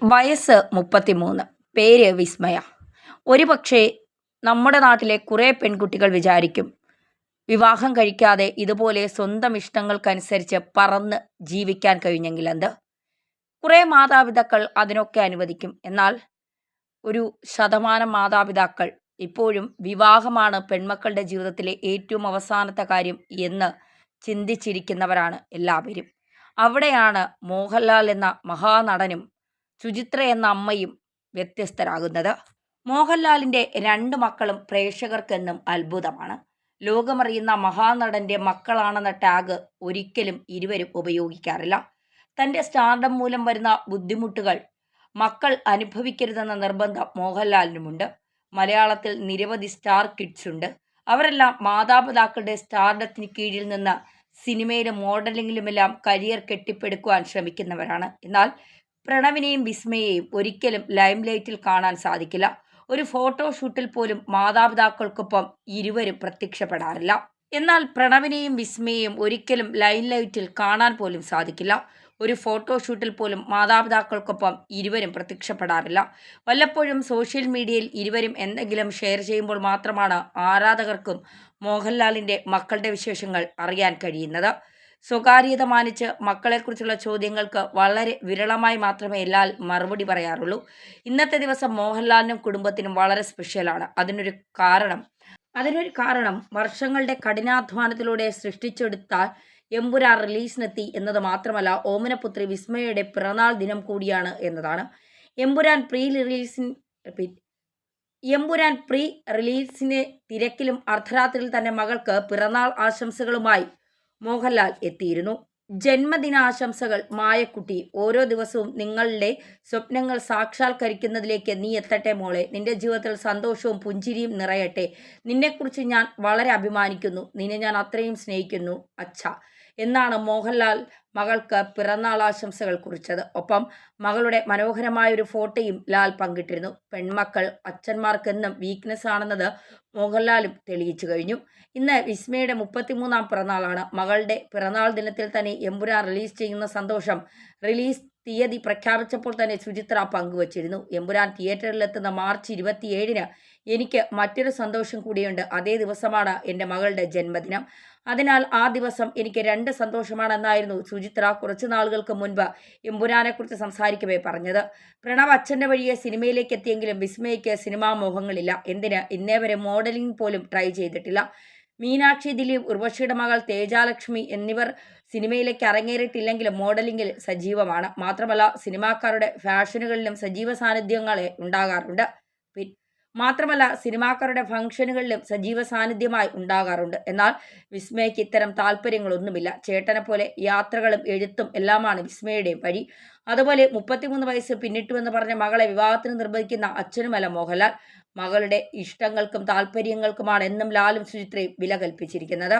വയസ്സ് 33. പേര് വിസ്മയ. ഒരുപക്ഷേ നമ്മുടെ നാട്ടിലെ കുറേ പെൺകുട്ടികൾ വിചാരിക്കും, വിവാഹം കഴിക്കാതെ ഇതുപോലെ സ്വന്തം ഇഷ്ടങ്ങൾക്കനുസരിച്ച് പറന്ന് ജീവിക്കാൻ കഴിഞ്ഞെങ്കിലെന്ത്. കുറേ മാതാപിതാക്കൾ അതിനൊക്കെ അനുവദിക്കും. എന്നാൽ ഒരു ശതമാനം മാതാപിതാക്കൾ ഇപ്പോഴും വിവാഹമാണ് പെൺമക്കളുടെ ജീവിതത്തിലെ ഏറ്റവും അവസാനത്തെ കാര്യം എന്ന് ചിന്തിച്ചിരിക്കുന്നവരാണ് എല്ലാവരും. അവിടെയാണ് മോഹൻലാൽ എന്ന മഹാനടനും സുചിത്ര എന്ന അമ്മയും വ്യത്യസ്തരാകുന്നത്. മോഹൻലാലിൻ്റെ 2 മക്കളും പ്രേക്ഷകർക്കെന്നും അത്ഭുതമാണ്. ലോകമറിയുന്ന മഹാനടൻ്റെ മക്കളാണെന്ന ടാഗ് ഒരിക്കലും ഇരുവരും ഉപയോഗിക്കാറില്ല. തൻ്റെ സ്റ്റാർഡം മൂലം വരുന്ന ബുദ്ധിമുട്ടുകൾ മക്കൾ അനുഭവിക്കരുതെന്ന നിർബന്ധം മോഹൻലാലിനുമുണ്ട്. മലയാളത്തിൽ നിരവധി സ്റ്റാർ കിഡ്സ് ഉണ്ട്. അവരെല്ലാം മാതാപിതാക്കളുടെ സ്റ്റാർഡത്തിന് കീഴിൽ നിന്ന് സിനിമയിലും മോഡലിങ്ങിലുമെല്ലാം കരിയർ കെട്ടിപ്പടുക്കുവാൻ ശ്രമിക്കുന്നവരാണ്. എന്നാൽ പ്രണവിനെയും വിസ്മയെയും ഒരിക്കലും ലൈം ലൈറ്റിൽ കാണാൻ സാധിക്കില്ല. ഒരു ഫോട്ടോഷൂട്ടിൽ പോലും മാതാപിതാക്കൾക്കൊപ്പം ഇരുവരും പ്രത്യക്ഷപ്പെടാറില്ല. എന്നാൽ പ്രണവിനെയും വിസ്മയെയും ഒരിക്കലും ലൈം ലൈറ്റിൽ കാണാൻ പോലും സാധിക്കില്ല. ഒരു ഫോട്ടോഷൂട്ടിൽ പോലും മാതാപിതാക്കൾക്കൊപ്പം ഇരുവരും പ്രത്യക്ഷപ്പെടാറില്ല. വല്ലപ്പോഴും സോഷ്യൽ മീഡിയയിൽ ഇരുവരും എന്തെങ്കിലും ഷെയർ ചെയ്യുമ്പോൾ മാത്രമാണ് ആരാധകർക്കും മോഹൻലാലിൻ്റെ മക്കളുടെ വിശേഷങ്ങൾ അറിയാൻ കഴിയുന്നത്. സ്വകാര്യത മാനിച്ച് മക്കളെക്കുറിച്ചുള്ള ചോദ്യങ്ങൾക്ക് വളരെ വിരളമായി മാത്രമേ ലാൽ മറുപടി പറയാറുള്ളൂ. ഇന്നത്തെ ദിവസം മോഹൻലാലിനും കുടുംബത്തിനും വളരെ സ്പെഷ്യലാണ്. അതിനൊരു കാരണം വർഷങ്ങളുടെ കഠിനാധ്വാനത്തിലൂടെ സൃഷ്ടിച്ചെടുത്ത എമ്പുരാൻ റിലീസിനെത്തി എന്നത് മാത്രമല്ല, ഓമനപുത്രി വിസ്മയയുടെ പിറന്നാൾ ദിനം കൂടിയാണ് എന്നതാണ്. എമ്പുരാൻ പ്രീ റിലീസിന് തിരക്കിലും അർദ്ധരാത്രിയിൽ തന്നെ മകൾക്ക് പിറന്നാൾ ആശംസകളുമായി മോഹൻലാൽ എത്തിയിരുന്നു. ജന്മദിനാശംസകൾ മായക്കുട്ടി. ഓരോ ദിവസവും നിങ്ങളുടെ സ്വപ്നങ്ങൾ സാക്ഷാത്കരിക്കുന്നതിലേക്ക് നീ എത്തട്ടെ മോളെ. നിന്റെ ജീവിതത്തിൽ സന്തോഷവും പുഞ്ചിരിയും നിറയട്ടെ. നിന്നെക്കുറിച്ച് ഞാൻ വളരെ അഭിമാനിക്കുന്നു. നിന്നെ ഞാൻ അത്രയും സ്നേഹിക്കുന്നു അച്ഛ എന്നാണ് മോഹൻലാൽ മകൾക്ക് പിറന്നാൾ ആശംസകൾ കുറിച്ചത്. ഒപ്പം മകളുടെ മനോഹരമായൊരു ഫോട്ടോയും ലാൽ പങ്കിട്ടിരുന്നു. പെൺമക്കൾ അച്ഛന്മാർക്കെന്നും വീക്ക്നെസ് ആണെന്നത് മോഹൻലാലും തെളിയിച്ചു കഴിഞ്ഞു. ഇന്ന് വിസ്മയുടെ 33-ാം പിറന്നാളാണ്. മകളുടെ പിറന്നാൾ ദിനത്തിൽ തന്നെ എമ്പുരാൻ റിലീസ് ചെയ്യുന്ന സന്തോഷം റിലീസ് തീയതി പ്രഖ്യാപിച്ചപ്പോൾ തന്നെ സുചിത്ര പങ്കുവച്ചിരുന്നു. എമ്പുരാൻ തിയേറ്ററിലെത്തുന്ന മാർച്ച് 27-ന് എനിക്ക് മറ്റൊരു സന്തോഷം കൂടിയുണ്ട്. അതേ ദിവസമാണ് എൻ്റെ മകളുടെ ജന്മദിനം. അതിനാൽ ആ ദിവസം എനിക്ക് 2 സന്തോഷമാണെന്നായിരുന്നു സുചിത്ര കുറച്ചു നാളുകൾക്ക് മുൻപ് എമ്പുരാനെക്കുറിച്ച് സംസാരിക്കവേ പറഞ്ഞത്. പ്രണവ് അച്ഛൻ്റെ വഴിയെ സിനിമയിലേക്ക് എത്തിയെങ്കിലും വിസ്മയയ്ക്ക് സിനിമാ മോഹങ്ങളില്ല. എന്തിന് ഇന്നേ വരെ മോഡലിംഗ് പോലും ട്രൈ ചെയ്തിട്ടില്ല. മീനാക്ഷി ദിലീപ്, ഉർവശിയുടെ മകൾ തേജാലക്ഷ്മി എന്നിവർ സിനിമയിലേക്ക് അരങ്ങേറിയിട്ടില്ലെങ്കിലും മോഡലിംഗിൽ സജീവമാണ്. മാത്രമല്ല സിനിമാക്കാരുടെ ഫാഷനുകളിലും സജീവ സാന്നിധ്യങ്ങളെ ഉണ്ടാകാറുണ്ട്. സിനിമാക്കാരുടെ ഫംഗ്ഷനുകളിലും സജീവ സാന്നിധ്യമായി ഉണ്ടാകാറുണ്ട്. എന്നാൽ വിസ്മയയ്ക്ക് ഇത്തരം താല്പര്യങ്ങളൊന്നുമില്ല. ചേട്ടനെ പോലെ യാത്രകളും എഴുത്തും എല്ലാമാണ് വിസ്മയുടെയും വഴി. അതുപോലെ 33 വയസ്സ് പിന്നിട്ടുവെന്ന് പറഞ്ഞ മകളെ വിവാഹത്തിന് നിർബന്ധിക്കുന്ന അച്ഛനുമല്ല മോഹൻലാൽ. മകളുടെ ഇഷ്ടങ്ങൾക്കും താല്പര്യങ്ങൾക്കുമാണ് എന്നും ലാലും സുചിത്രയും വില കൽപ്പിച്ചിരിക്കുന്നത്.